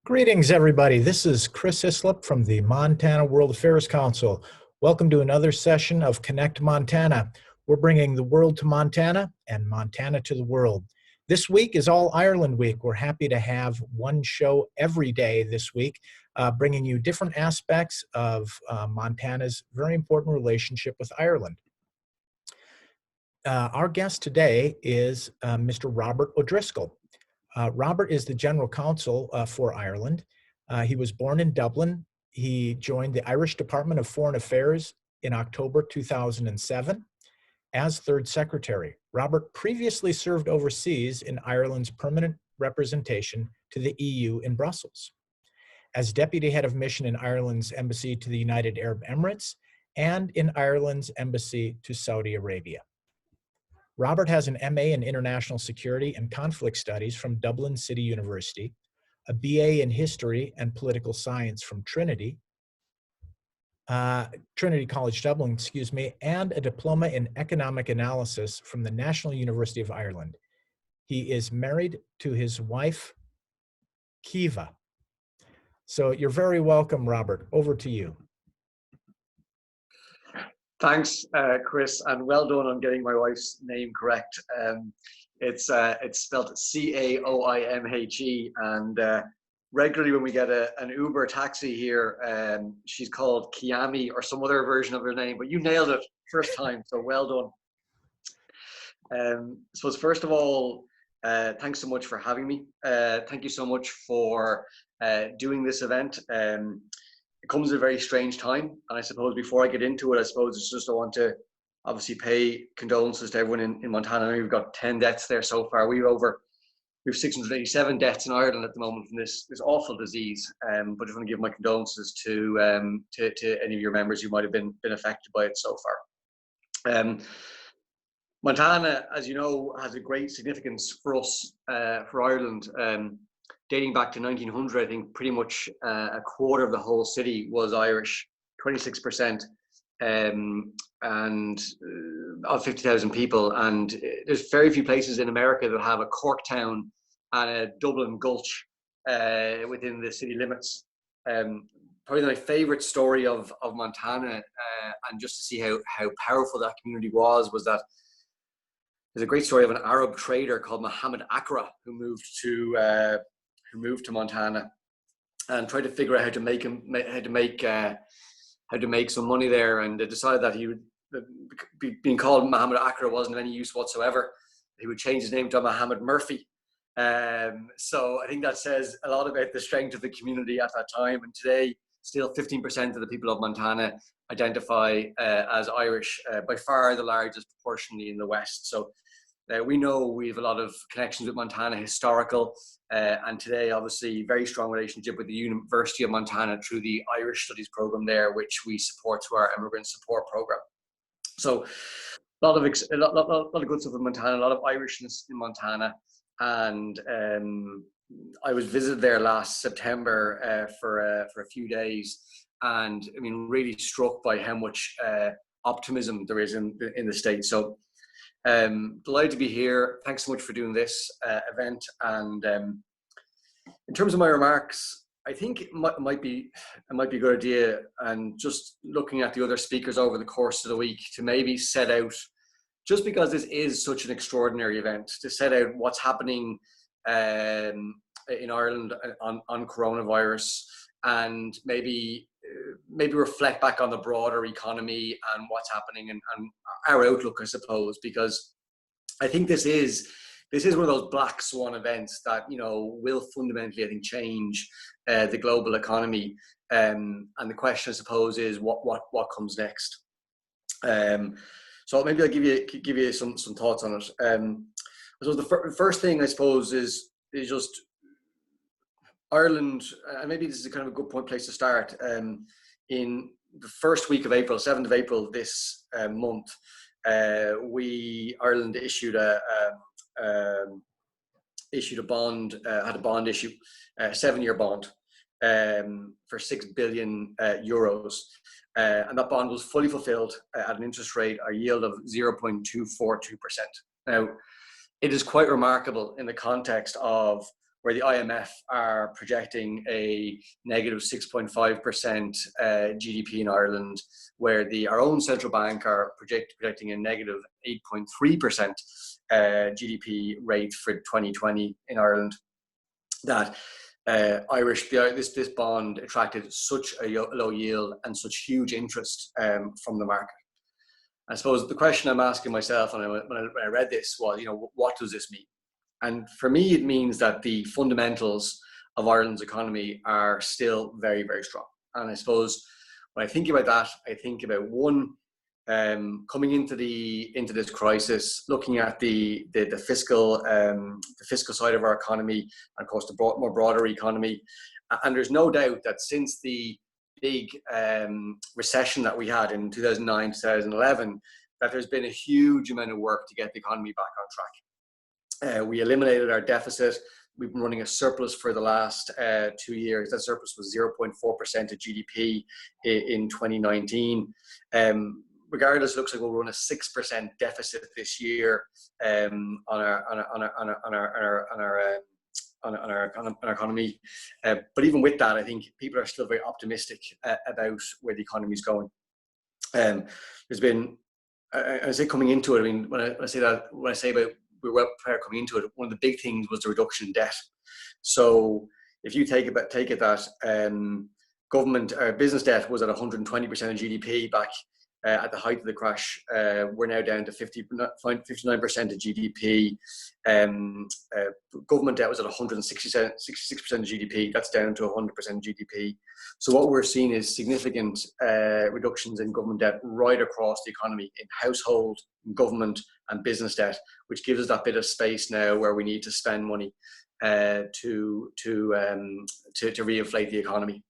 Greetings, everybody. This is Chris Islip from the Montana World Affairs Council. Welcome to another session of Connect Montana. We're bringing the world to Montana and Montana to the world. This week is All Ireland Week. We're happy to have one show every day this week, bringing you different aspects of Montana's very important relationship with Ireland. Our guest today is Mr. Robert O'Driscoll. Robert is the General Counsel for Ireland. He was born in Dublin. He joined the Irish Department of Foreign Affairs in October 2007 as Third Secretary. Robert previously served overseas in Ireland's permanent representation to the EU in Brussels, as Deputy Head of Mission in Ireland's Embassy to the United Arab Emirates and in Ireland's Embassy to Saudi Arabia. Robert has an MA in International Security and Conflict Studies from Dublin City University, a BA in History and Political Science from Trinity College Dublin, and a diploma in Economic Analysis from the National University of Ireland. He is married to his wife, Kiva. So you're very welcome, Robert. Over to you. Thanks, Chris, and well done on getting my wife's name correct. It's spelled C-A-O-I-M-H-E, and regularly when we get an Uber taxi here, she's called Kiami or some other version of her name, but you nailed it first time, so well done. So first of all, thanks so much for having me. Thank you so much for doing this event. It comes at a very strange time, and I suppose before I get into it, I just want to obviously pay condolences to everyone in Montana. We've got 10 deaths there so far. We have 687 deaths in Ireland at the moment from this awful disease. But I just want to give my condolences to any of your members who might have been affected by it so far. Montana, as you know, has a great significance for us, for Ireland. Dating back to 1900, I think pretty much a quarter of the whole city was Irish, 26%, and of 50,000 people. And there's very few places in America that have a Corktown and a Dublin Gulch within the city limits. Probably my favorite story of Montana, and just to see how powerful that community was that there's a great story of an Arab trader called Muhammad Akra who moved to Montana and tried to figure out how to make some money there, and they decided that he would, being called Muhammad Akra wasn't of any use whatsoever. He would change his name to Muhammad Murphy. So I think that says a lot about the strength of the community at that time. And today, still 15% of the people of Montana identify as Irish, by far the largest proportionally in the West. So we know we have a lot of connections with Montana, historical, and today obviously very strong relationship with the University of Montana through the Irish Studies program there, which we support through our immigrant support program. So a lot of good stuff in Montana, a lot of Irishness in Montana, and I was visited there last September for a few days, and I mean really struck by how much optimism there is in the state. So delighted to be here. Thanks so much for doing this event. And in terms of my remarks, I think it might be a good idea, and just looking at the other speakers over the course of the week, to maybe set out, just because this is such an extraordinary event, to set out what's happening in Ireland on coronavirus, and maybe reflect back on the broader economy and what's happening and our outlook, I suppose, because I think this is one of those black swan events that, you know, will fundamentally, I think, change the global economy. And the question, I suppose, is what comes next. So maybe I'll give you some thoughts on it. So the first thing, I suppose, is just Ireland, and maybe this is a kind of a good place to start. In the first week of April, 7th of April this month, Ireland issued a bond, had a bond issue, a 7-year bond for 6 billion euros. And that bond was fully fulfilled at an interest rate, a yield of 0.242%. Now, it is quite remarkable in the context of where the IMF are projecting a negative 6.5% GDP in Ireland, where our own central bank are projecting a negative 8.3% GDP rate for 2020 in Ireland, that this bond attracted such a low yield and such huge interest from the market. I suppose the question I'm asking myself when I read this was, what does this mean? And for me, it means that the fundamentals of Ireland's economy are still very, very strong. And I suppose when I think about that, I think about one, coming into this crisis, looking at the fiscal side of our economy, and of course the more broader economy. And there's no doubt that since the big recession that we had in 2009, 2011, that there's been a huge amount of work to get the economy back on track. We eliminated our deficit. We've been running a surplus for the last 2 years. That surplus was 0.4% of GDP in 2019. Regardless, it looks like we'll run a 6% deficit this year on our economy. But even with that, I think people are still very optimistic about where the economy is going. There's been, I say coming into it, I mean, when I say about we're well prepared coming into it, one of the big things was the reduction in debt. So if you take it that government business debt was at 120% of GDP back at the height of the crash, we're now down to 59% of GDP. Government debt was at 166% of GDP. That's down to 100% of GDP. So what we're seeing is significant reductions in government debt right across the economy, in household, in government, and business debt, which gives us that bit of space now where we need to spend money to reinflate the economy.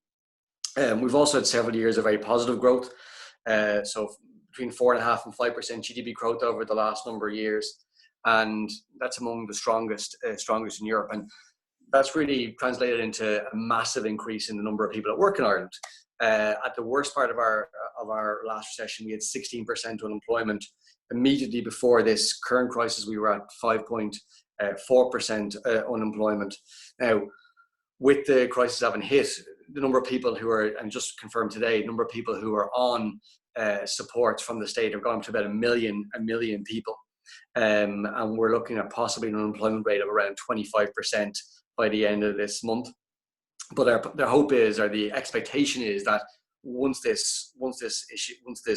We've also had several years of very positive growth. So between 4.5% and 5% GDP growth over the last number of years, and that's among the strongest in Europe. And that's really translated into a massive increase in the number of people that work in Ireland. At the worst part of our last recession, we had 16% unemployment. Immediately before this current crisis, we were at 5.4% unemployment. Now, with the crisis having hit, the number of people who are, and just confirmed today, the number of people who are on support from the state have gone to about a million people. And we're looking at possibly an unemployment rate of around 25% by the end of this month. But their hope is, or the expectation is, that once this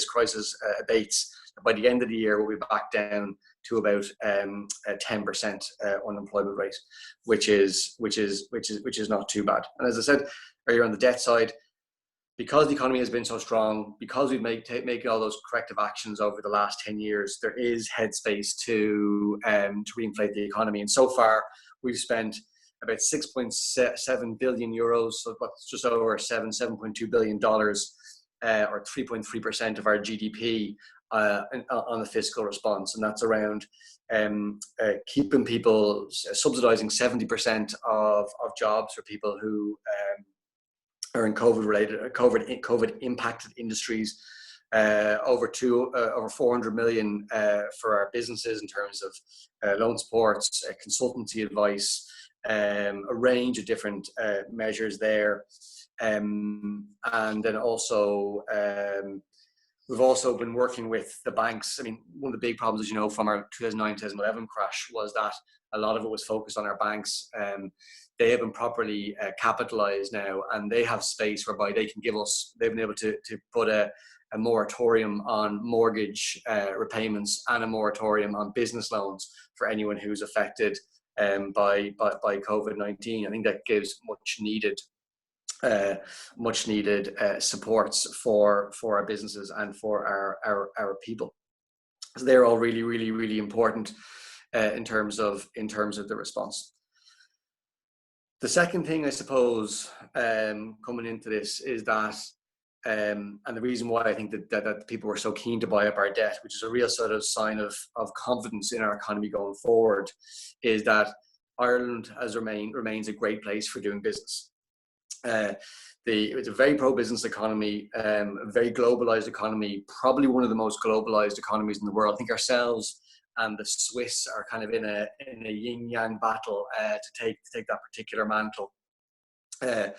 crisis abates, by the end of the year we'll be back down to about a 10% unemployment rate, which is not too bad. And as I said earlier, on the debt side, because the economy has been so strong, because we've made all those corrective actions over the last 10 years, there is headspace to reinflate the economy. And so far, we've spent about 6.7 billion euros, so what's just over $7.2 billion, or 3.3% of our GDP on the fiscal response. And that's around keeping people, subsidizing 70% of jobs for people who are in COVID impacted industries, over 400 million for our businesses in terms of loan supports, consultancy advice, a range of different measures there. And then also, we've also been working with the banks. I mean, one of the big problems, as you know, from our 2009-2011 crash was that a lot of it was focused on our banks. They have been properly capitalized now, and they have space whereby they've been able to put a moratorium on mortgage repayments and a moratorium on business loans for anyone who's affected by COVID-19. I think that gives much needed supports for our businesses and for our people. So they're all really, really, really important in terms of the response. The second thing, I suppose, coming into this is that, and the reason why I think that people were so keen to buy up our debt, which is a real sort of sign of confidence in our economy going forward, is that Ireland remains a great place for doing business. It's a very pro-business economy, a very globalized economy, probably one of the most globalized economies in the world. I think ourselves and the Swiss are kind of in a yin-yang battle to take that particular mantle. And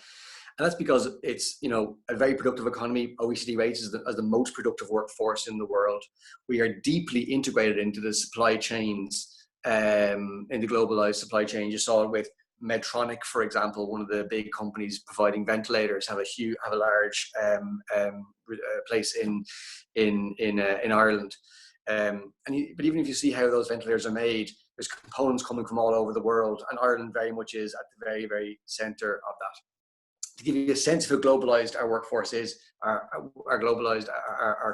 that's because it's, a very productive economy. OECD rates as the most productive workforce in the world. We are deeply integrated into the supply chains, in the globalized supply chain. You saw it with Medtronic, for example, one of the big companies providing ventilators, have a large place in Ireland. But even if you see how those ventilators are made, there's components coming from all over the world, and Ireland very much is at the very, very center of that. To give you a sense of how globalized our workforce is, our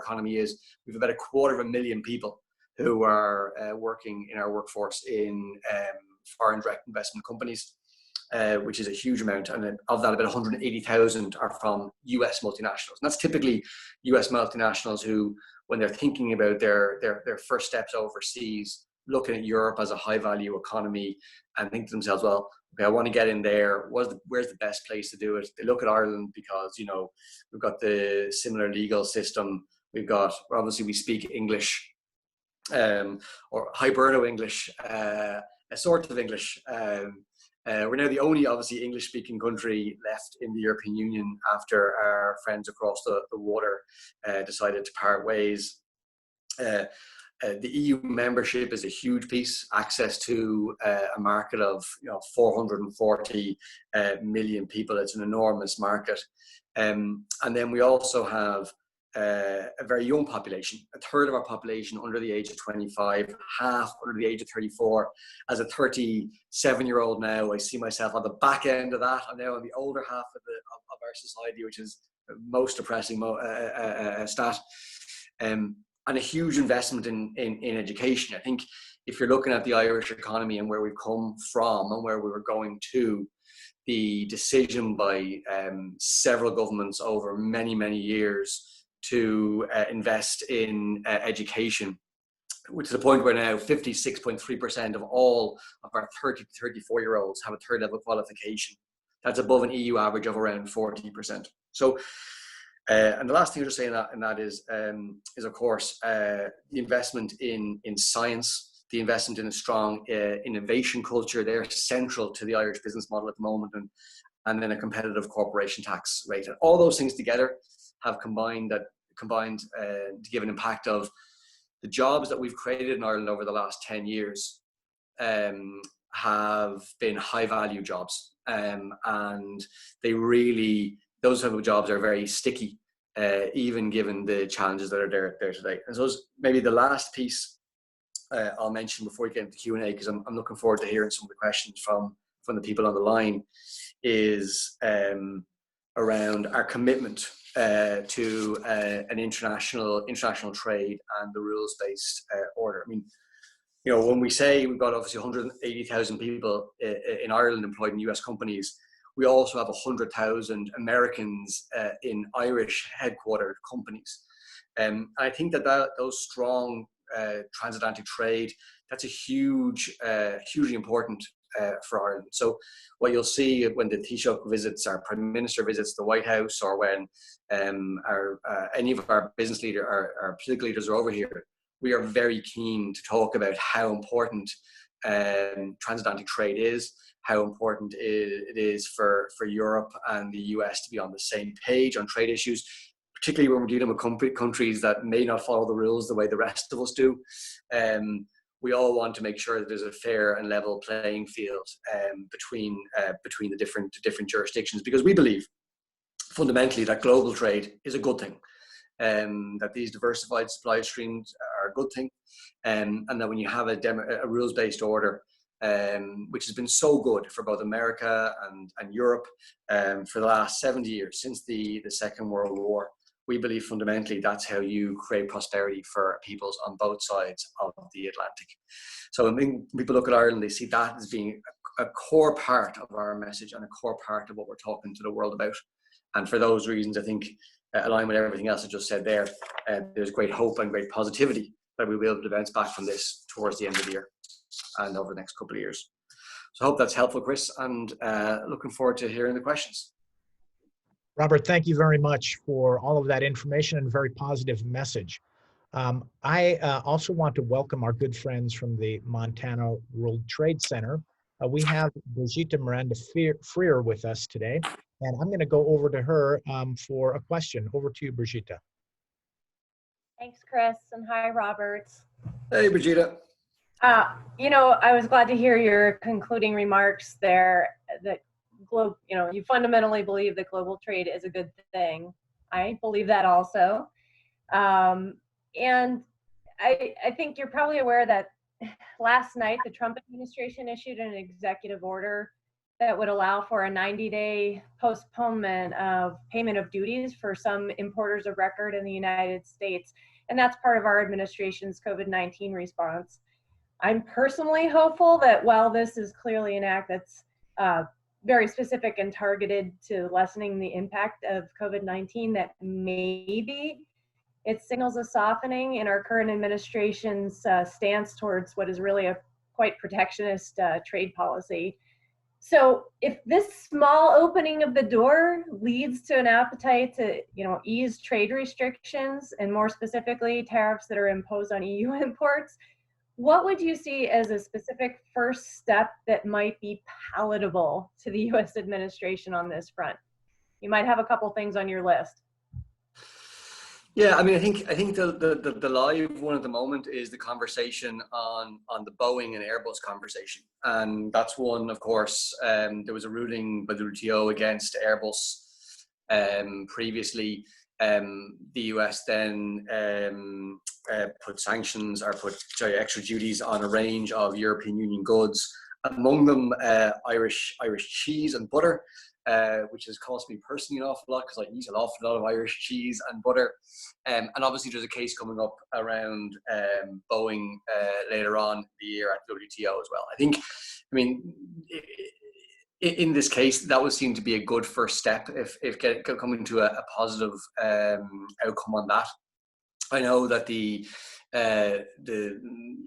economy is, we have about 250,000 people who are working in our workforce in foreign direct investment companies, which is a huge amount. And of that, about 180,000 are from US multinationals. And that's typically US multinationals who, when they're thinking about their first steps overseas, looking at Europe as a high value economy and think to themselves, well, okay, I want to get in there. Where's the best place to do it? They look at Ireland because, we've got the similar legal system. Obviously we speak English, or Hiberno English, a sort of English. We're now the only, obviously, English-speaking country left in the European Union after our friends across the water decided to part ways. The EU membership is a huge piece. Access to a market of 440 million people. It's an enormous market. And then we also have a very young population. A third of our population under the age of 25, half under the age of 34. As a 37-year-old now, I see myself on the back end of that. I'm now on the older half of our society, which is the most depressing stat. And a huge investment in education. I think if you're looking at the Irish economy and where we've come from and where we were going to, the decision by several governments over many, many years to invest in education, which is the point where now 56.3% of all of our 30 to 34-year-olds have a third level qualification. That's above an EU average of around 40%. So, and the last thing I'll just say in that is of course, the investment in science, the investment in a strong innovation culture. They're central to the Irish business model at the moment, and then a competitive corporation tax rate. And all those things together have combined to give an impact of the jobs that we've created in Ireland over the last 10 years have been high value jobs. And those type of jobs are very sticky, even given the challenges that are there today. And so maybe the last piece I'll mention before we get into Q&A, because I'm looking forward to hearing some of the questions from the people on the line, is around our commitment to an international trade and the rules-based order. I mean, when we say we've got obviously 180,000 people in Ireland employed in US companies, we also have 100,000 Americans in Irish headquartered companies. And I think that those strong transatlantic trade, that's a hugely important for Ireland. So what you'll see when the Taoiseach visits, our Prime Minister visits the White House, or when any of our business leaders, our political leaders are over here, we are very keen to talk about how important transatlantic trade is, how important it is for Europe and the US to be on the same page on trade issues, particularly when we're dealing with countries that may not follow the rules the way the rest of us do. We all want to make sure that there's a fair and level playing field between the different jurisdictions, because we believe fundamentally that global trade is a good thing, that these diversified supply streams are a good thing, and that when you have a rules-based order, which has been so good for both America and Europe for the last 70 years, since the Second World War, we believe fundamentally that's how you create prosperity for peoples on both sides of the Atlantic. So when people look at Ireland, they see that as being a core part of our message and a core part of what we're talking to the world about. And for those reasons, I think, aligned with everything else I just said there, there's great hope and great positivity that we'll be able to bounce back from this towards the end of the year and over the next couple of years. So I hope that's helpful, Chris, and looking forward to hearing the questions. Robert, thank you very much for all of that information and a very positive message. I also want to welcome our good friends from the Montana World Trade Center. We have Brigitte Miranda Freer with us today, and I'm going to go over to her for a question. Over to you, Brigitte. Thanks, Chris, and hi, Robert. Hey, Brigitte. I was glad to hear your concluding remarks there that you fundamentally believe that global trade is a good thing. I believe that also. And I think you're probably aware that last night the Trump administration issued an executive order that would allow for a 90-day postponement of payment of duties for some importers of record in the United States. And that's part of our administration's COVID-19 response. I'm personally hopeful that while this is clearly an act that's very specific and targeted to lessening the impact of COVID-19, that maybe it signals a softening in our current administration's stance towards what is really a quite protectionist trade policy. So if this small opening of the door leads to an appetite to, ease trade restrictions and more specifically tariffs that are imposed on EU imports, what would you see as a specific first step that might be palatable to the U.S. administration on this front? You might have a couple things on your list. Yeah, I mean, I think the live one at the moment is the conversation on the Boeing and Airbus conversation, and that's one, of course. There was a ruling by the WTO against Airbus previously. The US then put sanctions or put extra duties on a range of European Union goods, among them Irish cheese and butter. Which has cost me personally an awful lot because I eat an awful lot of Irish cheese and butter. And obviously there's a case coming up around Boeing later on the year at WTO as well. In this case, that would seem to be a good first step if coming to a positive outcome on that. I know that the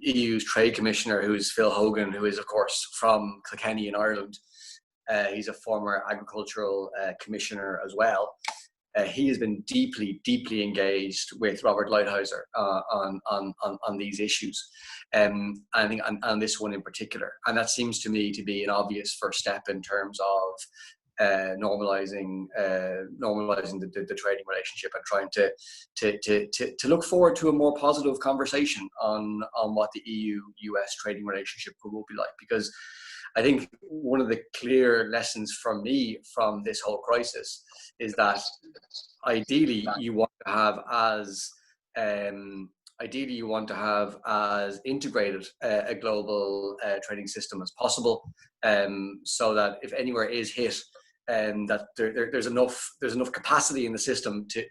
EU's trade commissioner, who is Phil Hogan, who is of course from Kilkenny in Ireland, he's a former agricultural commissioner as well. He has been deeply engaged with Robert Lighthizer on these issues, I think on this one in particular. And that seems to me to be an obvious first step in terms of normalizing the trading relationship and trying to look forward to a more positive conversation on what the EU-US trading relationship will be like. Because I think one of the clear lessons from me from this whole crisis is that ideally you want to have as integrated a global trading system as possible, so that if anywhere is hit, that there's enough capacity in the system to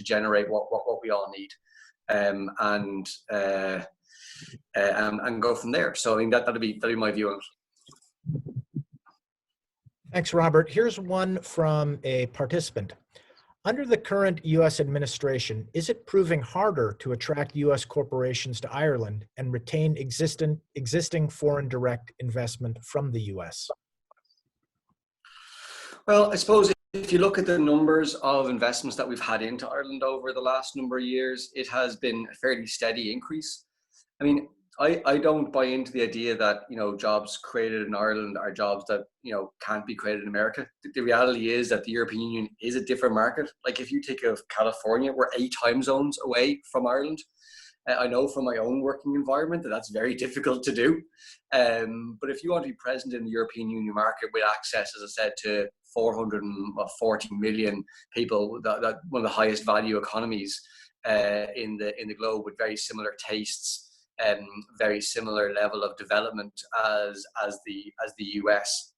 generate what we all need, and go from there. So I mean that'll be my view on it. Thanks, Robert. Here's one from a participant. Under the current U.S. administration, is it proving harder to attract U.S. corporations to Ireland and retain existing foreign direct investment from the U.S.? Well, I suppose if you look at the numbers of investments that we've had into Ireland over the last number of years, it has been a fairly steady increase. I mean, I don't buy into the idea that, jobs created in Ireland are jobs that, can't be created in America. The reality is that the European Union is a different market. Like if you take of California, we're 8 time zones away from Ireland. I know from my own working environment that that's very difficult to do. But if you want to be present in the European Union market with access, as I said, to 440 million people, that one of the highest value economies in the globe, with very similar tastes, very similar level of development as the US,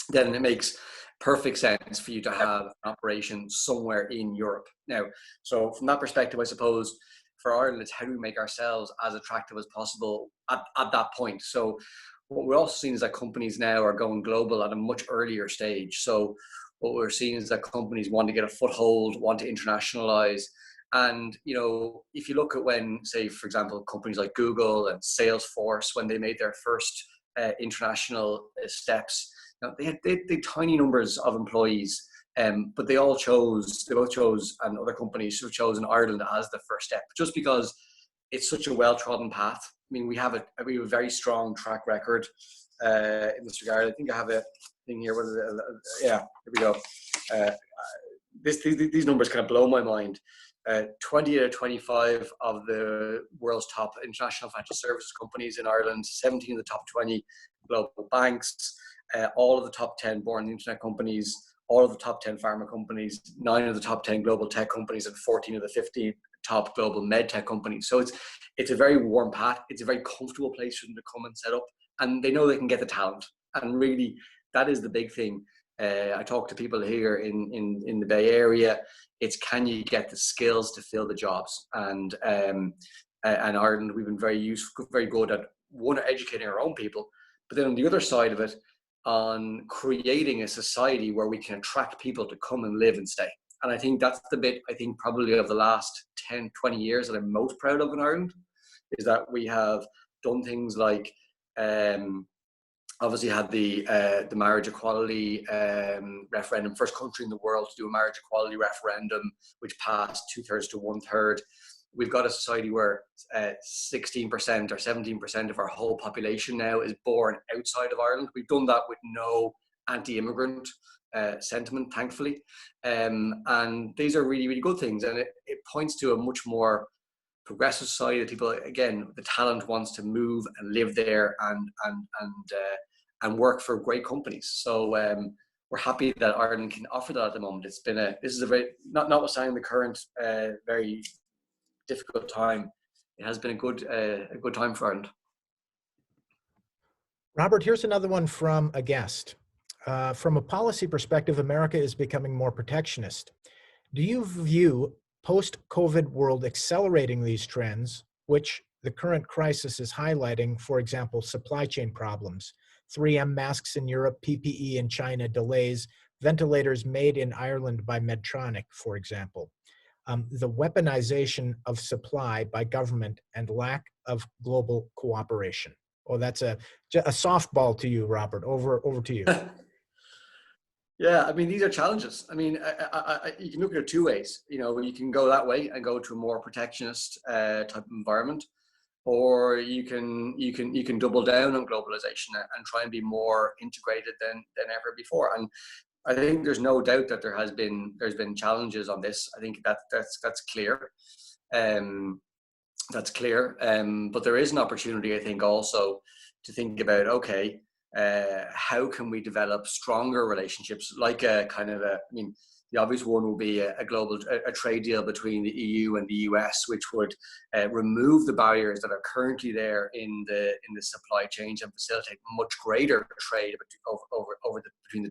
then it makes perfect sense for you to have an operation somewhere in Europe. Now, so from that perspective, I suppose for Ireland, it's how do we make ourselves as attractive as possible at that point. So what we're also seeing is that companies now are going global at a much earlier stage. So what we're seeing is that companies want to get a foothold, want to internationalize. And, if you look at when, say, for example, companies like Google and Salesforce, when they made their first international steps, they had tiny numbers of employees, but they both chose, and other companies have chosen Ireland as the first step, just because it's such a well-trodden path. I mean, we have a very strong track record in this regard. I think I have a thing here. Yeah, here we go. These numbers kind of blow my mind. 20 to 25 of the world's top international financial services companies in Ireland, 17 of the top 20 global banks, all of the top 10 born internet companies, all of the top 10 pharma companies, 9 of the top 10 global tech companies, and 14 of the 15 top global med tech companies. So it's a very warm path. It's a very comfortable place for them to come and set up, and they know they can get the talent. And really, that is the big thing. I talk to people here in the Bay Area. It's, can you get the skills to fill the jobs? And Ireland, we've been very good at, one, educating our own people, but then on the other side of it, on creating a society where we can attract people to come and live and stay. And I think that's the bit, I think probably of the last 10, 20 years that I'm most proud of in Ireland, is that we have done things like, obviously had the marriage equality referendum, first country in the world to do a marriage equality referendum, which passed 2/3 to 1/3. We've got a society where 16% or 17% of our whole population now is born outside of Ireland. We've done that with no anti-immigrant sentiment, thankfully. And these are really, really good things. And it points to a much more progressive society that people, again, the talent wants to move and live there and work for great companies. So we're happy that Ireland can offer that at the moment. This is a very, notwithstanding the current very difficult time, it has been a good time for Ireland. Robert, here's another one from a guest. From a policy perspective, America is becoming more protectionist. Do you view post-COVID world accelerating these trends, which the current crisis is highlighting, for example, supply chain problems, 3M masks in Europe, PPE in China, delays, ventilators made in Ireland by Medtronic, for example, the weaponization of supply by government and lack of global cooperation? Oh, that's a softball to you, Robert. Over to you. Yeah, I mean, these are challenges. I mean, you can look at it two ways. You know, you can go that way and go to a more protectionist type of environment, or you can double down on globalization and try and be more integrated than ever before. And I think there's no doubt that there's been challenges on this. I think that's clear. That's clear. But there is an opportunity, I think, also to think about, okay, how can we develop stronger relationships, like a kind of I mean, the obvious one will be a global trade deal between the EU and the US, which would remove the barriers that are currently there in the supply chains and facilitate much greater trade between the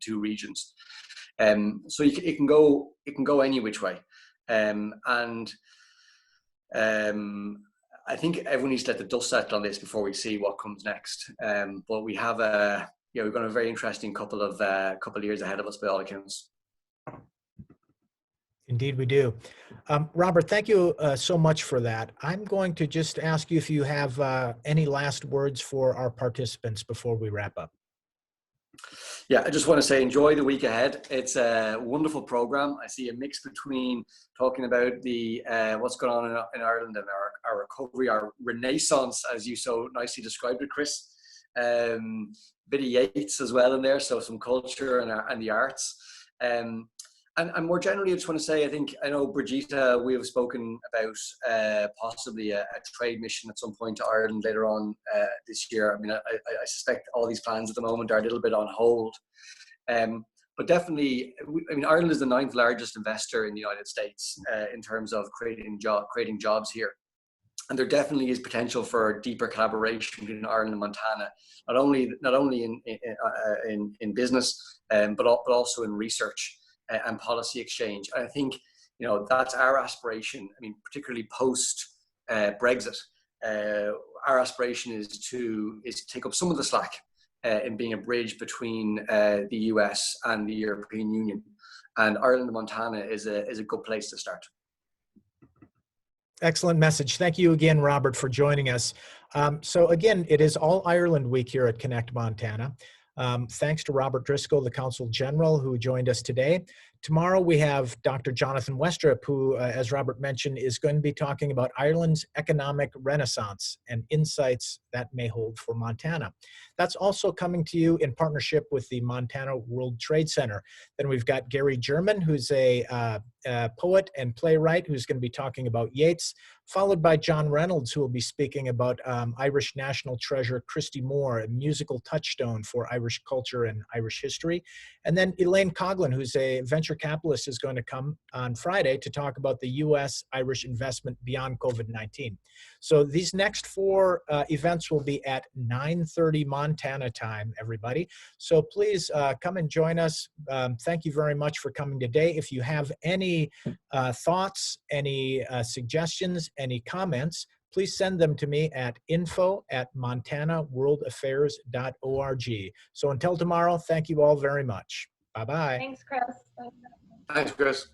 two regions. So it can go any which way, I think everyone needs to let the dust settle on this before we see what comes next. But we have we've got a very interesting couple of years ahead of us by all accounts. Indeed, we do. Robert, thank you so much for that. I'm going to just ask you if you have any last words for our participants before we wrap up. Yeah, I just want to say enjoy the week ahead. It's a wonderful program. I see a mix between talking about the what's going on in Ireland and our recovery, our renaissance, as you so nicely described it, Chris. Bit of Yeats as well in there, so some culture and the arts. And more generally, I just want to say, I know Brigitte, we have spoken about possibly a trade mission at some point to Ireland later on this year. I mean, I suspect all these plans at the moment are a little bit on hold. But definitely, I mean, Ireland is the 9th largest investor in the United States in terms of creating jobs here. And there definitely is potential for deeper collaboration between Ireland and Montana, not only in business, but also in research and policy exchange. And I think, you know, that's our aspiration. I mean, particularly post Brexit, our aspiration is to take up some of the slack in being a bridge between the US and the European Union. And Ireland and Montana is a good place to start. Excellent message. Thank you again, Robert, for joining us. So again, it is All Ireland Week here at Connect Montana. Thanks to Robert Driscoll, the Consul General, who joined us today Tomorrow we have Dr. Jonathan Westrup, who, as Robert mentioned, is going to be talking about Ireland's economic renaissance and insights that may hold for Montana. That's also coming to you in partnership with the Montana World Trade Center. Then we've got Gary German, who's a poet and playwright, who's going to be talking about Yeats, followed by John Reynolds, who will be speaking about Irish national treasure Christy Moore, a musical touchstone for Irish culture and Irish history. And then Elaine Coughlin, who's a venture capitalist, is going to come on Friday to talk about the U.S.-Irish investment beyond COVID-19. So these next four events will be at 9:30 Montana time, everybody. So please come and join us. Thank you very much for coming today. If you have any thoughts, any suggestions, any comments, please send them to me at info@montanaworldaffairs.org. So until tomorrow, thank you all very much. Bye-bye. Thanks, Chris. Thanks, Chris.